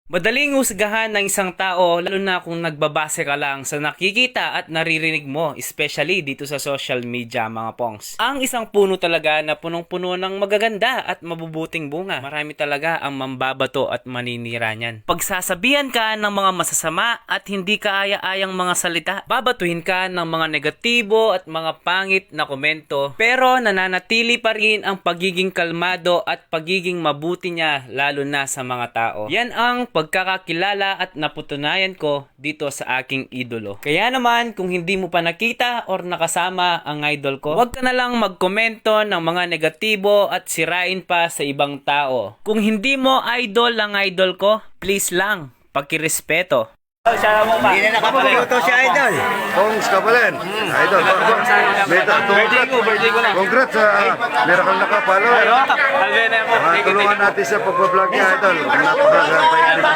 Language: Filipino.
Madaling husgahan ng isang tao lalo na kung nagbabase ka lang sa nakikita at naririnig mo, especially dito sa social media mga pongs. Ang isang puno talaga na punong-puno ng magaganda at mabubuting bunga. Marami talaga ang mambabato at maninira niyan. Pagsasabihan ka ng mga masasama at hindi kaaya-ayang mga salita, babatuhin ka ng mga negatibo at mga pangit na komento, pero nananatili pa rin ang pagiging kalmado at pagiging mabuti niya lalo na sa mga tao. Yan ang pagkakakilala at naputunayan ko dito sa aking idolo. Kaya naman kung hindi mo pa nakita or nakasama ang idol ko, huwag ka na lang magkomento ng mga negatibo at sirain pa sa ibang tao. Kung hindi mo idol ang idol ko, please lang, pakirespeto. Hindi na nakapagluto si Idol. Kongs Kapalan. Idol. Birthday ko na. Congrats. Meron kang nakapalo. Alvena po. Tulungan natin sa pagbablog niya, Idol. Napakaganda.